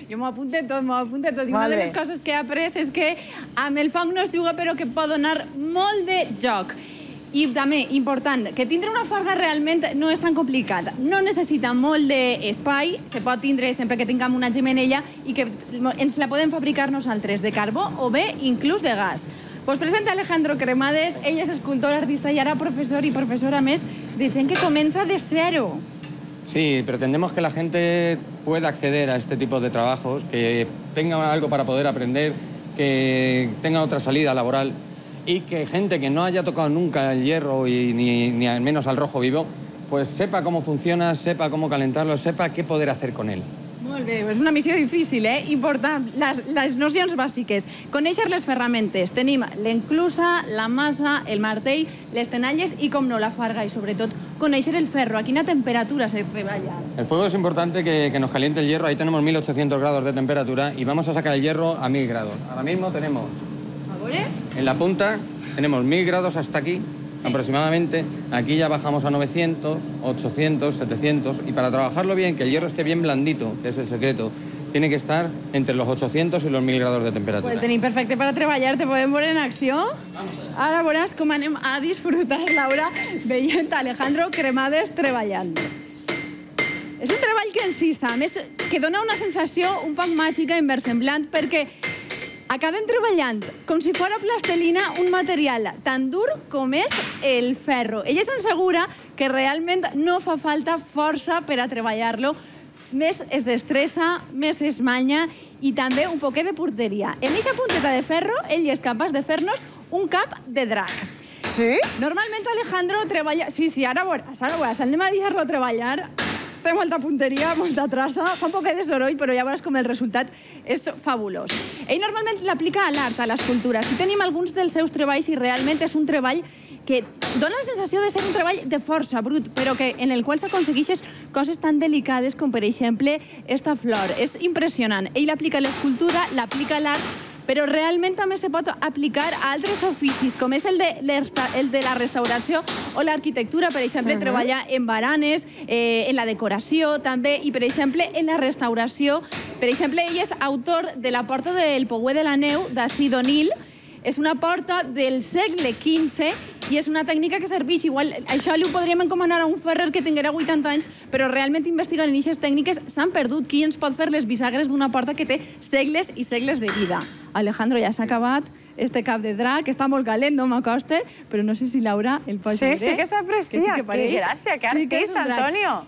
Jo m'ho apunte tot, I una de les coses que he après és que amb el foc no es juga, però que pot donar molt de joc. I també, important, que tindre una forga realment no és tan complicat. No necessita molt d'espai, se pot tindre sempre que tinguem una xemeneia i que ens la podem fabricar nosaltres de carbó o bé inclús de gas. Pues presenta Alejandro Cremades, ell és escultor, artista i ara professor i professora més de gent que comença de cero. Sí, pretendemos que la gente pueda acceder a este tipo de trabajos, que tenga algo para poder aprender, que tenga otra salida laboral y que gente que no haya tocado nunca el hierro y ni al menos al rojo vivo, pues sepa cómo funciona, sepa cómo calentarlo, sepa qué poder hacer con él. Molt bé, és una missió difícil, important. Les nocions bàsiques. Conèixer les ferramentes. Tenim l'enclusa, la massa, el martell, les tenalles i, com no, la farga. I, sobretot, conèixer el ferro. A quina temperatura se treballa? El fuego es importante que nos caliente el hierro. Ahí tenemos 1800 grados de temperatura y vamos a sacar el hierro a 1000 grados. Ahora mismo tenemos, en la punta, tenemos 1000 grados hasta aquí, aproximadamente. Aquí ya bajamos a 900, 800, 700. Y para trabajarlo bien, que el hierro esté bien blandito, que es el secreto, tiene que estar entre los 800 i los 1000 grados de temperatura. Pues tenim perfecte per a treballar, te podem veure en acció. Ara veuràs com anem a disfrutar, Laura, veient Alejandro Cremades treballant. És un treball que encisa, a més, que dona una sensació un poc màgica i inversemblant, perquè acabem treballant com si fos plastelina un material tan dur com és el ferro. Ella ens assegura que realment no fa falta força per a treballar-lo. Més es destressa, més es manya i també un poquet de porteria. En aquesta punteta de ferro, ell és capaç de fer-nos un cap de drac. Sí? Normalment Alejandro treballa... Sí, ara veuràs, anem a deixar-lo treballar. Té molta punteria, molta traça, fa un poquet de soroll, però ja veuràs com el resultat és fabulós. Ell normalment l'aplica a l'art, a l'escultura. Aquí tenim alguns dels seus treballs i realment és un treball que dona la sensació de ser un treball de força brut, però en el qual s'aconsegueixen coses tan delicades com, per exemple, esta flor. És impressionant. Ell l'aplica a l'escultura, l'aplica a l'art, però realment també se pot aplicar a altres oficis, com és el de la restauració o l'arquitectura, per exemple, treballar en baranes, en la decoració també, i, per exemple, en la restauració. Per exemple, ell és autor de la porta del Pouet de la Neu, d'Ací d'Onil. És una porta del segle XV i és una tècnica que serveix. Igual, això li ho podríem encomanar a un ferrer que tinguera 80 anys, però realment investigant en aquestes tècniques s'han perdut. Qui ens pot fer les bisagres d'una porta que té segles i segles de vida? Alejandro, ja s'ha acabat este cap de drac, que està molt calent, no m'acosta, però no sé si Laura el pot veure. Sí que s'aprecia. Que gràcia, que artista, Antonio.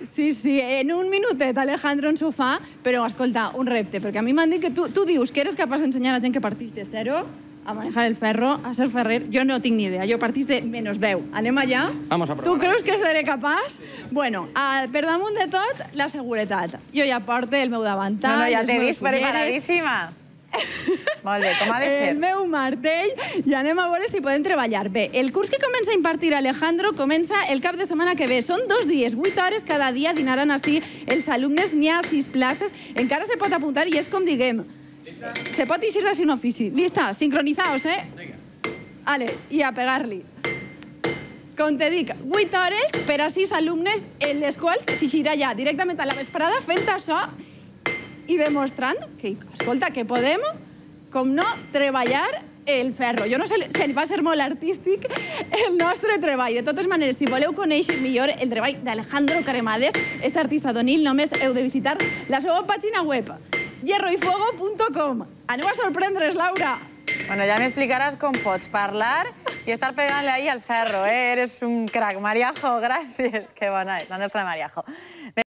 Sí, en un minutet Alejandro ens ho fa, però escolta, un repte, perquè a mi m'han dit que tu dius que eres capaç d'ensenyar a gent que partís de zero a manejar el ferro, a ser ferrer. Jo no tinc ni idea, jo partís de -10. Anem allà? Vamos a provar. Tu creus que seré capaç? Bueno, per damunt de tot, la seguretat. Jo ja porto el meu davantal. No, ja t'he vist preparadíssima. Molt bé, com ha de ser. El meu martell, i anem a veure si podem treballar. Bé, el curs que comença a impartir Alejandro comença el cap de setmana que ve. Són 2 dies, 8 hores cada dia, dinaran així els alumnes. N'hi ha 6 places, encara se pot apuntar i és com diguem. Se pot eixir d'ací un ofici. Lista, sincronizaos, Vale, i a pegar-li. Com te dic, 8 hores per a 6 alumnes, en les quals s'eixirà ja directament a la vesprada fent això i demostrant que, escolta, que podem, com no, treballar el ferro. Jo no sé si va ser molt artístic el nostre treball. De totes maneres, si voleu conèixer millor el treball d'Alejandro Cremades, este artista d'Onil, només heu de visitar la seva pàgina web, hierroyfuego.com. Aneu a sorprendre's, Laura. Bueno, ja m'explicaràs com pots parlar i estar pegant-li ahí al ferro, Eres un crac. Mariajo, gràcies. Que bona és, la nostra Mariajo.